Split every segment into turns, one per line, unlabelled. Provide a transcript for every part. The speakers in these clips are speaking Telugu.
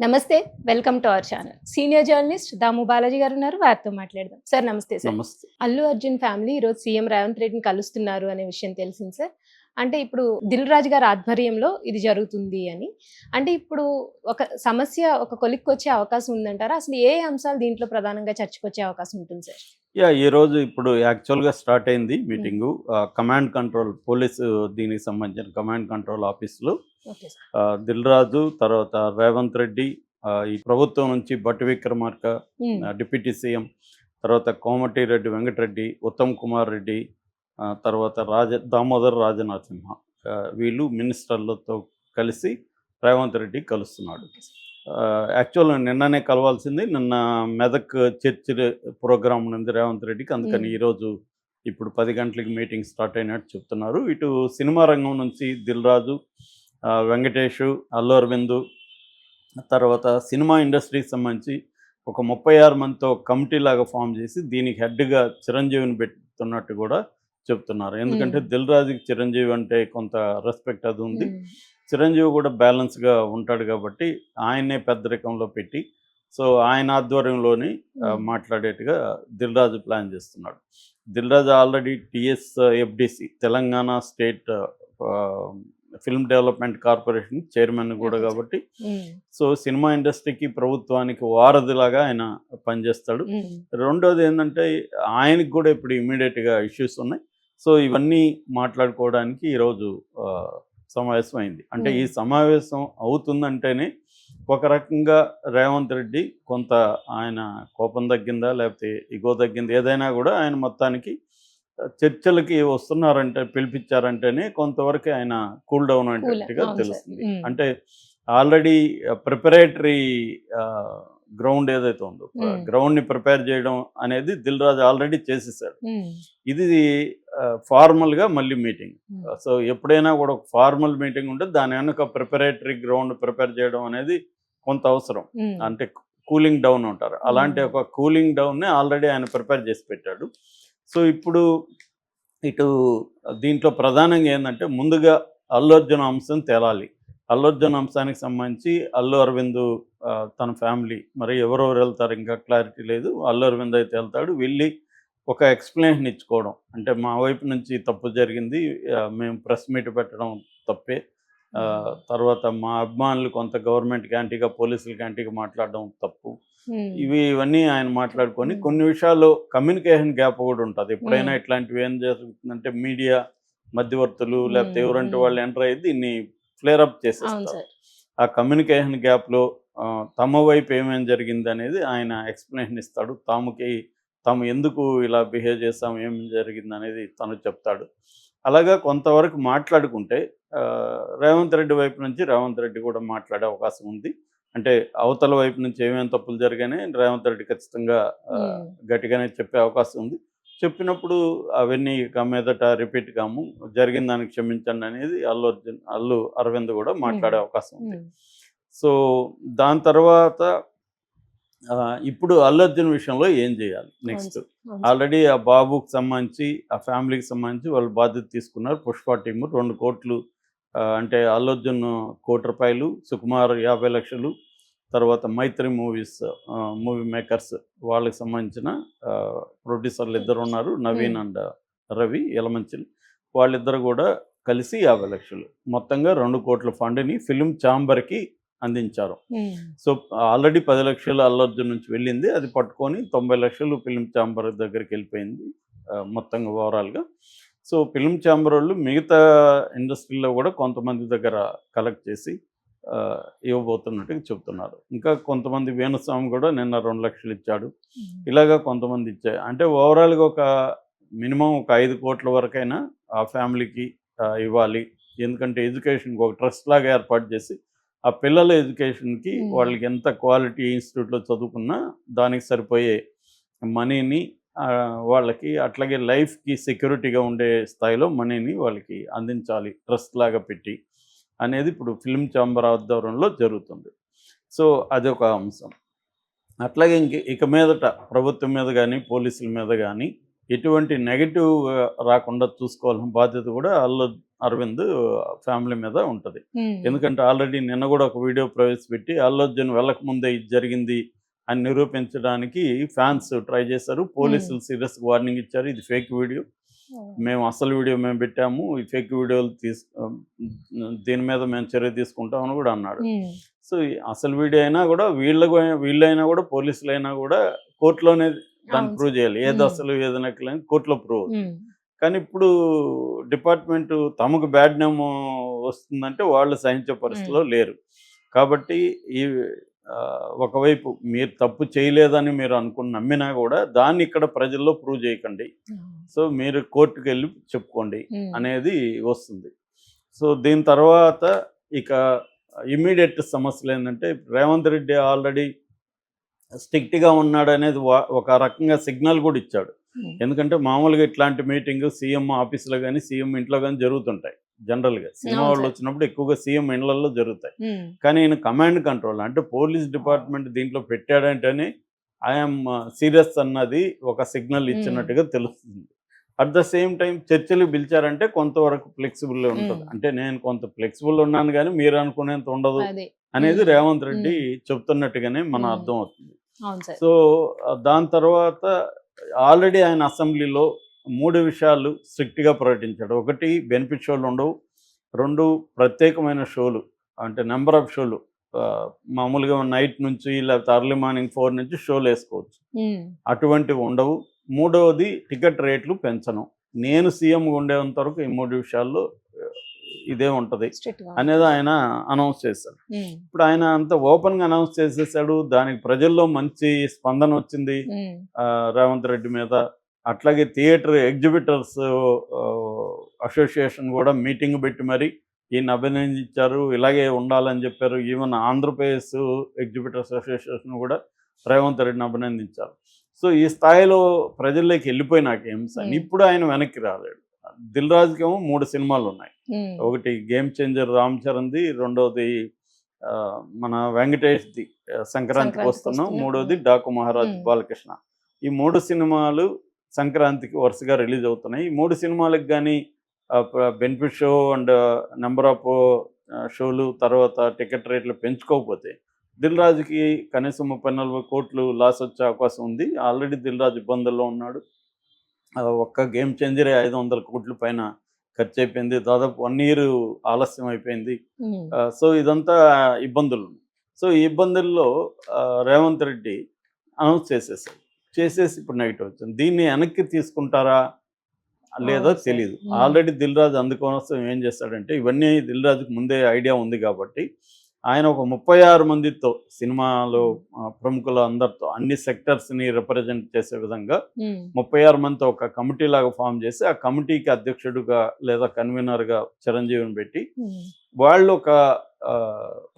నమస్తే. Welcome to our channel. Senior journalist Damu Balaji గారు ఉన్నారు. వారితో మాట్లాడదాం. సార్ నమస్తే సార్.
నమస్తే.
అల్లు అర్జున్ ఫ్యామిలీ ఈరోజు సీఎం రేవంత్ రెడ్డిని కలుస్తున్నారు అనే విషయం తెలిసింది సార్. అంటే ఇప్పుడు దిల్ రాజు గారి ఆధ్వర్యంలో ఇది జరుగుతుంది అని. అంటే ఇప్పుడు ఒక సమస్య ఒక కొలిక్కొచ్చే అవకాశం ఉందంటారా? అసలు ఏ అంశాలు దీంట్లో ప్రధానంగా చర్చకొచ్చే అవకాశం ఉంటుంది సార్?
ఈరోజు ఇప్పుడు యాక్చువల్‌గా స్టార్ట్ అయింది మీటింగు. కమాండ్ కంట్రోల్ పోలీసు దీనికి సంబంధించిన కమాండ్ కంట్రోల్ ఆఫీస్‌లో
ఓకే సార్.
దిల్ రాజు, తర్వాత రేవంత్ రెడ్డి, ఈ ప్రభుత్వం నుంచి భట్టి విక్రమార్క, డిప్యూటీ సీఎం, తర్వాత కోమటిరెడ్డి వెంకటరెడ్డి, ఉత్తమ్ కుమార్ రెడ్డి, తర్వాత దామోదర్ రాజనరసింహ, వీళ్ళు మినిస్టర్లతో కలిసి రేవంత్ రెడ్డి కలుస్తున్నాడు. యాక్చువల్‌గా నిన్ననే కలవాల్సింది. నిన్న మెదక్ చర్చ్ ప్రోగ్రామ్ ఉంది రేవంత్ రెడ్డికి. అందుకని ఈరోజు ఇప్పుడు 10 గంటలకి మీటింగ్ స్టార్ట్ అయినట్టు చెప్తున్నారు. ఇటు సినిమా రంగం నుంచి దిల్ రాజు, వెంకటేష్, అల్లు అరవింద్, తర్వాత సినిమా ఇండస్ట్రీకి సంబంధించి ఒక 36 మందితో కమిటీ లాగా ఫామ్ చేసి దీనికి హెడ్గా చిరంజీవిని పెడుతున్నట్టు కూడా చెప్తున్నారు. ఎందుకంటే దిల్ రాజుకి చిరంజీవి అంటే కొంత రెస్పెక్ట్ అది ఉంది. చిరంజీవి కూడా బ్యాలెన్స్గా ఉంటాడు కాబట్టి ఆయన్నే పెద్దరికంలో పెట్టి, సో ఆయన ఆధ్వర్యంలోని మాట్లాడేట్టుగా దిల్ రాజు ప్లాన్ చేస్తున్నాడు. Dil Raju already TSFDC Telangana state film development corporation chairman కూడా కాబట్టి, సో సినిమా ఇండస్ట్రీకి ప్రభుత్వానికి వారధిలాగా ఆయన పనిచేస్తాడు. రెండోది ఏంటంటే ఆయనకి కూడా ఇప్పుడు ఇమీడియట్గా ఇష్యూస్ ఉన్నాయి. సో ఇవన్నీ మాట్లాడుకోవడానికి ఈరోజు సమావేశం అయింది. అంటే ఈ సమావేశం అవుతుందంటేనే ఒక రకంగా రేవంత్ రెడ్డి కొంత ఆయన కోపం తగ్గిందా లేకపోతే ఇగో తగ్గింది, ఏదైనా కూడా ఆయన మొత్తానికి చర్చలకి వస్తున్నారంటే పిలిపించారంటేనే కొంతవరకు ఆయన కూల్ డౌన్ అయినట్టుగా తెలుస్తుంది. అంటే ఆల్రెడీ ప్రిపరేటరీ గ్రౌండ్ ఏదైతే ఉందో గ్రౌండ్ని ప్రిపేర్ చేయడం అనేది దిల్ రాజు ఆల్రెడీ చేసేసాడు. ఇది ఫార్మల్గా మళ్ళీ మీటింగ్. సో ఎప్పుడైనా కూడా ఒక ఫార్మల్ మీటింగ్ ఉంటే దాని వెనుక ప్రిపరేటరీ గ్రౌండ్ ప్రిపేర్ చేయడం అనేది కొంత అవసరం. అంటే కూలింగ్ డౌన్ ఉంటారు. అలాంటి ఒక కూలింగ్ డౌన్ని ఆల్రెడీ ఆయన ప్రిపేర్ చేసి పెట్టాడు. సో ఇప్పుడు ఇటు దీంట్లో ప్రధానంగా ఏంటంటే ముందుగా అల్లు అర్జున్ అంశం తేలాలి. అల్లు అర్జున్ అంశానికి సంబంధించి అల్లు అరవింద్ తన ఫ్యామిలీ మరి ఎవరెవరు వెళ్తారు ఇంకా క్లారిటీ లేదు. అల్లు అరవింద్ అయితే వెళ్తాడు. వెళ్ళి ఒక ఎక్స్ప్లెనేషన్ ఇచ్చుకోవడం, అంటే మా వైపు నుంచి తప్పు జరిగింది, మేము ప్రెస్ మీట్ పెట్టడం తప్పే, తర్వాత మా అభిమానులు కొంత గవర్నమెంట్కి యాంటీగా పోలీసులకి యాంటీగా మాట్లాడడం తప్పు, ఇవన్నీ ఆయన మాట్లాడుకొని కొన్ని విషయాల్లో కమ్యూనికేషన్ గ్యాప్ కూడా ఉంటుంది. ఎప్పుడైనా ఇట్లాంటివి ఏం జరుగుతుందంటే మీడియా మధ్యవర్తులు లేకపోతే ఎవరంటే వాళ్ళు ఎంటర్ అయ్యి దీన్ని ఫ్లేరప్ చేసేస్తారు. ఆ కమ్యూనికేషన్ గ్యాప్లో తమ వైపు ఏమేమి జరిగింది అనేది ఆయన ఎక్స్ప్లెనేషన్ ఇస్తాడు. తాము ఎందుకు ఇలా బిహేవ్ చేస్తాము, ఏం జరిగింది అనేది తను చెప్తాడు. అలాగా కొంతవరకు మాట్లాడుకుంటే రేవంత్ రెడ్డి వైపు నుంచి రేవంత్ రెడ్డి కూడా మాట్లాడే అవకాశం ఉంది. అంటే అవతల వైపు నుంచి ఏమేమి తప్పులు జరిగానే రేవంత్ రెడ్డి ఖచ్చితంగా గట్టిగానే చెప్పే అవకాశం ఉంది. చెప్పినప్పుడు అవన్నీ ఇక మీదట రిపీట్ కాము, జరిగిన దానికి క్షమించండి అనేది అల్లు అరవింద్ కూడా మాట్లాడే అవకాశం ఉంది. సో దాని తర్వాత ఇప్పుడు అల్లు అర్జున్ విషయంలో ఏం చేయాలి నెక్స్ట్? ఆల్రెడీ ఆ బాబుకి సంబంధించి ఆ ఫ్యామిలీకి సంబంధించి వాళ్ళు బాధ్యత తీసుకున్నారు. పుష్ప టీము 2 కోట్లు, అంటే అల్లు అర్జున్ ₹1,00,00,000, సుకుమార్ 50,00,000, తర్వాత మైత్రి మూవీ మేకర్స్ వాళ్ళకి సంబంధించిన ప్రొడ్యూసర్లు ఇద్దరు ఉన్నారు, నవీన్ అండ్ రవి యలమంచిలి. వాళ్ళిద్దరు కూడా కలిసి 50,00,000 మొత్తంగా 2 కోట్ల ఫండ్ని ఫిలిం ఛాంబర్కి అందించారు. సో ఆల్రెడీ 10,00,000 అల్లు అర్జున్ నుంచి వెళ్ళింది, అది పట్టుకొని 90,00,000 ఫిలిం ఛాంబర్ దగ్గరికి వెళ్ళిపోయింది మొత్తంగా ఓవరాల్గా. సో ఫిలిం ఛాంబర్ వాళ్ళు మిగతా ఇండస్ట్రీలో కూడా కొంతమంది దగ్గర కలెక్ట్ చేసి ఇవ్వబోతున్నట్టుగా చెప్తున్నారు. ఇంకా కొంతమంది వేణుస్వామి కూడా నిన్న 2,00,000 ఇచ్చాడు. ఇలాగా కొంతమంది ఇచ్చారు. అంటే ఓవరాల్గా ఒక మినిమం ఒక 5 కోట్ల వరకైనా ఆ ఫ్యామిలీకి ఇవ్వాలి. ఎందుకంటే ఎడ్యుకేషన్కి ఒక ట్రస్ట్ లాగా ఏర్పాటు చేసి ఆ పిల్లల ఎడ్యుకేషన్కి వాళ్ళకి ఎంత క్వాలిటీ ఇన్స్టిట్యూట్లో చదువుకున్నా దానికి సరిపోయే మనీని వాళ్ళకి, అట్లాగే లైఫ్కి సెక్యూరిటీగా ఉండే స్థాయిలో మనీని వాళ్ళకి అందించాలి ట్రస్ట్ లాగా పెట్టి అనేది ఇప్పుడు ఫిల్మ్ ఛాంబర్ ఆధ్వర్యంలో జరుగుతుంది. సో అదొక అంశం. అట్లాగే ఇక మీదట ప్రభుత్వం మీద కానీ పోలీసుల మీద కానీ ఎటువంటి నెగటివ్ రాకుండా చూసుకోవాల్సిన బాధ్యత కూడా అరవింద్ ఫ్యామిలీ మీద ఉంటుంది. ఎందుకంటే ఆల్రెడీ నిన్న కూడా ఒక వీడియో ప్రవేశపెట్టి అల్లు అర్జున్ వెళ్ళకముందే ఇది జరిగింది అని నిరూపించడానికి ఫ్యాన్స్ ట్రై చేశారు. పోలీసులు సీరియస్ వార్నింగ్ ఇచ్చారు, ఇది ఫేక్ వీడియో, మేము అసలు వీడియో మేము పెట్టాము, ఈ ఫేక్ వీడియోలు దీని మీద మేము చర్య తీసుకుంటామని కూడా అన్నాడు. సో అసలు వీడియో అయినా కూడా వీళ్ళైనా కూడా పోలీసులైనా కూడా కోర్టులోనే దాన్ని ప్రూవ్ చేయాలి, ఏది అసలు ఏది నకిలీ అని కోర్టులో ప్రూవ్. కానీ ఇప్పుడు డిపార్ట్మెంట్ తమకు బ్యాడ్ నేమ్ వస్తుందంటే వాళ్ళు సహించే పరిస్థితిలో లేరు. కాబట్టి ఈ ఒకవైపు మీరు తప్పు చేయలేదని మీరు నమ్మినా కూడా దాన్ని ఇక్కడ ప్రజల్లో ప్రూవ్ చేయకండి, సో మీరు కోర్టుకు వెళ్ళి చెప్పుకోండి అనేది వస్తుంది. సో దీని తర్వాత ఇక ఇమ్మీడియట్ సమస్యలు ఏంటంటే రేవంత్ రెడ్డి ఆల్రెడీ స్ట్రిక్ట్గా ఉన్నాడు అనేది ఒక రకంగా సిగ్నల్ కూడా ఇచ్చాడు. ఎందుకంటే మామూలుగా ఇట్లాంటి మీటింగ్ సీఎం ఆఫీసులో కానీ సీఎం ఇంట్లో కానీ జరుగుతుంటాయి. జనరల్గా సినిమా వాళ్ళు వచ్చినప్పుడు ఎక్కువగా సీఎం ఇండ్లలో జరుగుతాయి. కానీ ఈయన కమాండ్ కంట్రోల్ అంటే పోలీస్ డిపార్ట్మెంట్ దీంట్లో పెట్టాడంటేనే ఐఎమ్ సీరియస్ అన్నది ఒక సిగ్నల్ ఇచ్చినట్టుగా తెలుస్తుంది. అట్ ద సేమ్ టైం చర్చలు పిలిచారంటే కొంతవరకు ఫ్లెక్సిబుల్ ఉంటుంది. అంటే నేను కొంత ఫ్లెక్సిబుల్ ఉన్నాను కానీ మీరు అనుకునేంత ఉండదు అనేది రేవంత్ రెడ్డి చెప్తున్నట్టుగానే మన అర్థం అవుతుంది. సో దాని తర్వాత ఆల్రెడీ ఆయన అసెంబ్లీలో 3 విషయాలు స్ట్రిక్ట్గా ప్రకటించాడు. ఒకటి బెనిఫిట్ షోలు ఉండవు, 2 ప్రత్యేకమైన షోలు అంటే నెంబర్ ఆఫ్ షోలు మామూలుగా నైట్ నుంచి లేకపోతే అర్లీ మార్నింగ్ 4 నుంచి షోలు వేసుకోవచ్చు, అటువంటివి ఉండవు. 3వది టికెట్ రేట్లు పెంచను, నేను సీఎంగా ఉండేంత వరకు ఈ 3 విషయాల్లో ఇదే ఉంటుంది అనేది ఆయన అనౌన్స్ చేశారు. ఇప్పుడు ఆయన అంత ఓపెన్గా అనౌన్స్ చేసేసాడు, దానికి ప్రజల్లో మంచి స్పందన వచ్చింది రేవంత్ రెడ్డి మీద. అట్లాగే థియేటర్ ఎగ్జిబిటర్స్ అసోసియేషన్ కూడా మీటింగ్ పెట్టి మరి ఈయన అభినందించారు, ఇలాగే ఉండాలని చెప్పారు. ఈవెన్ ఆంధ్రప్రదేశ్ ఎగ్జిబిటర్స్ అసోసియేషన్ కూడా రేవంత్ రెడ్డిని అభినందించారు. సో ఈ స్థాయిలో ప్రజల్లోకి వెళ్ళిపోయినాక ఇప్పుడు ఆయన వెనక్కి రాలేడు. దిల్ రాజుకేమో 3 సినిమాలు ఉన్నాయి. ఒకటి గేమ్ చేంజర్ రామ్ చరణ్ది, 2వది మన వెంకటేష్ది సంక్రాంతికి వస్తున్నాం, 3వది డాకు మహారాజ్ బాలకృష్ణ. ఈ 3 సినిమాలు సంక్రాంతికి వరుసగా రిలీజ్ అవుతున్నాయి. ఈ 3 సినిమాలకు కానీ benefit show and number of షోలు తర్వాత టికెట్ రేట్లు పెంచుకోకపోతే దిల్ రాజుకి కనీసం 30-40 కోట్లు లాస్ వచ్చే అవకాశం ఉంది. ఆల్రెడీ దిల్ రాజు ఇబ్బందుల్లో ఉన్నాడు. ఒక్క గేమ్ చేంజరే 500 కోట్ల పైన ఖర్చు అయిపోయింది, దాదాపు 1 year ఆలస్యం అయిపోయింది. సో ఇదంతా ఇబ్బందులు. సో ఈ ఇబ్బందుల్లో రేవంత్ రెడ్డి అనౌన్స్ చేసేసి ఇప్పుడు నెగిటివ్ వచ్చింది. దీన్ని వెనక్కి తీసుకుంటారా లేదో తెలియదు. ఆల్రెడీ దిల్ రాజు అందుకోసం ఏం చేస్తాడంటే ఇవన్నీ దిల్ రాజుకి ముందే ఐడియా ఉంది కాబట్టి ఆయన ఒక 36 మందితో సినిమాలో ప్రముఖుల అందరితో అన్ని సెక్టర్స్ని రిప్రజెంట్ చేసే విధంగా 36 మందితో ఒక కమిటీ లాగా ఫామ్ చేసి ఆ కమిటీకి అధ్యక్షుడుగా లేదా కన్వీనర్గా చిరంజీవిని పెట్టి వాళ్ళు ఒక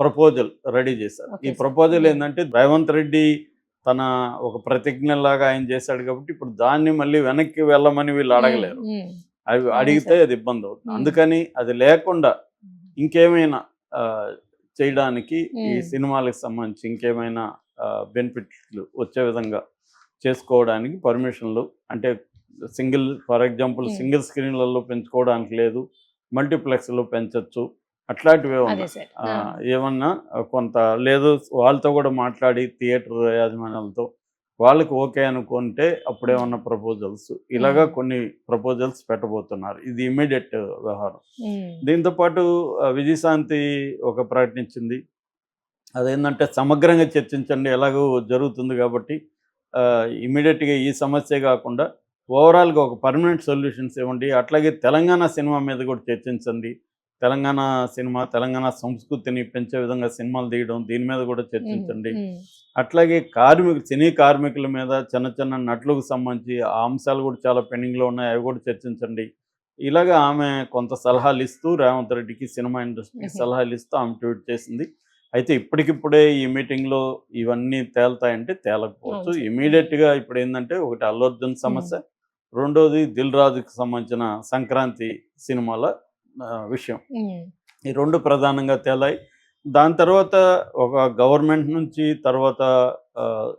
ప్రపోజల్ రెడీ చేశారు. ఈ ప్రపోజల్ ఏంటంటే రేవంత్ రెడ్డి తన ఒక ప్రతిజ్ఞలాగా ఆయన చేశాడు కాబట్టి ఇప్పుడు దాన్ని మళ్ళీ వెనక్కి వెళ్ళమని వీళ్ళు అడగలేరు. అవి అడిగితే అది ఇబ్బంది అవుతుంది. అందుకని అది లేకుండా ఇంకేమైనా చేయడానికి ఈ సినిమాలకు సంబంధించి ఇంకేమైనా బెనిఫిట్లు వచ్చే విధంగా చేసుకోవడానికి పర్మిషన్లు అంటే ఫర్ ఎగ్జాంపుల్ సింగిల్ స్క్రీన్లలో పెంచుకోవడానికి లేదు, మల్టీప్లెక్స్లో పెంచవచ్చు, అట్లాంటివి ఏమన్నా కొంత లేదు వాళ్ళతో కూడా మాట్లాడి థియేటర్ యాజమాన్యాలతో వాళ్ళకి ఓకే అనుకుంటే అప్పుడేమన్నా ప్రపోజల్స్ ఇలాగా కొన్ని ప్రపోజల్స్ పెట్టబోతున్నారు. ఇది ఇమ్మీడియట్ వ్యవహారం. దీంతోపాటు విజయశాంతి ఒక ప్రకటించింది, అదేంటంటే సమగ్రంగా చర్చించండి, ఎలాగో జరుగుతుంది కాబట్టి ఇమ్మీడియట్గా ఈ సమస్య కాకుండా ఓవరాల్గా ఒక పర్మనెంట్ సొల్యూషన్స్ ఇవ్వండి. అట్లాగే తెలంగాణ సినిమా మీద కూడా చర్చించండి, తెలంగాణ సినిమా తెలంగాణ సంస్కృతిని పెంచే విధంగా సినిమాలు తీయడం దీని మీద కూడా చర్చించండి. అట్లాగే సినీ కార్మికుల మీద చిన్న చిన్న నటులకు సంబంధించి ఆ అంశాలు కూడా చాలా పెండింగ్లో ఉన్నాయి, అవి కూడా చర్చించండి. ఇలాగా ఆమె కొంత సలహాలు ఇస్తూ రేవంత్ రెడ్డికి సినిమా ఇండస్ట్రీకి సలహాలు ఇస్తూ ఆమె ట్వీట్ చేసింది. అయితే ఇప్పటికిప్పుడే ఈ మీటింగ్లో ఇవన్నీ తేలుతాయంటే తేలకపోవచ్చు. ఇమీడియట్గా ఇప్పుడు ఏంటంటే ఒకటి అల్లు అర్జున్ సమస్య, 2వది దిల్ రాజుకి సంబంధించిన సంక్రాంతి సినిమాల విషయం. ఈ 2 ప్రధానంగా తేలాయి. దాని తర్వాత ఒక గవర్నమెంట్ నుంచి తర్వాత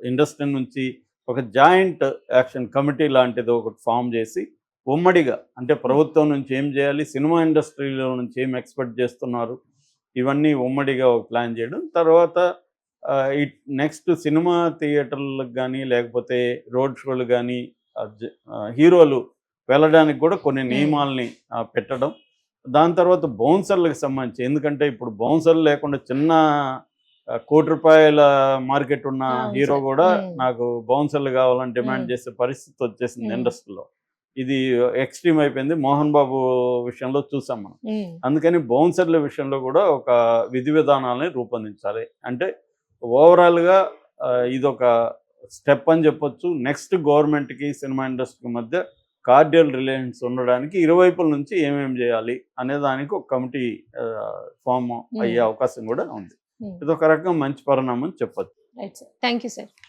ఇండస్ట్రీ నుంచి ఒక జాయింట్ యాక్షన్ కమిటీ లాంటిది ఒకటి ఫామ్ చేసి ఉమ్మడిగా అంటే ప్రభుత్వం నుంచి ఏం చేయాలి, సినిమా ఇండస్ట్రీలో నుంచి ఏం ఎక్స్పెక్ట్ చేస్తున్నారు, ఇవన్నీ ఉమ్మడిగా ఒక ప్లాన్ చేయడం. తర్వాత ఈ నెక్స్ట్ సినిమా థియేటర్లకు కానీ లేకపోతే రోడ్ షోలు కానీ హీరోలు వెళ్ళడానికి కూడా కొన్ని నియమాల్ని పెట్టడం. దాని తర్వాత బౌన్సర్లకు సంబంధించి, ఎందుకంటే ఇప్పుడు బౌన్సర్లు లేకుండా చిన్న ₹1,00,00,000 మార్కెట్ ఉన్న
అవును
హీరో
సార్.
కూడా నాకు బౌన్సర్లు కావాలని డిమాండ్ చేసే పరిస్థితి వచ్చేసింది
మ్మ్.
ఇండస్ట్రీలో. ఇది ఎక్స్ట్రీమ్ అయిపోయింది. మోహన్ బాబు విషయంలో చూసాం మనం. అందుకని బౌన్సర్ల విషయంలో కూడా ఒక విధి విధానాలని రూపొందించాలి. అంటే ఓవరాల్గా ఇదొక స్టెప్ అని చెప్పొచ్చు. నెక్స్ట్ గవర్నమెంట్కి సినిమా ఇండస్ట్రీకి మధ్య కార్డియల్ రిలేషన్స్ ఉండడానికి ఇరువైపుల నుంచి ఏమేమి చేయాలి అనే దానికి ఒక కమిటీ ఫామ్ అయ్యే అవకాశం కూడా ఉంది. ఇదొక రకం మంచి పరిణామం చెప్పొచ్చు.
Right sir, thank you sir.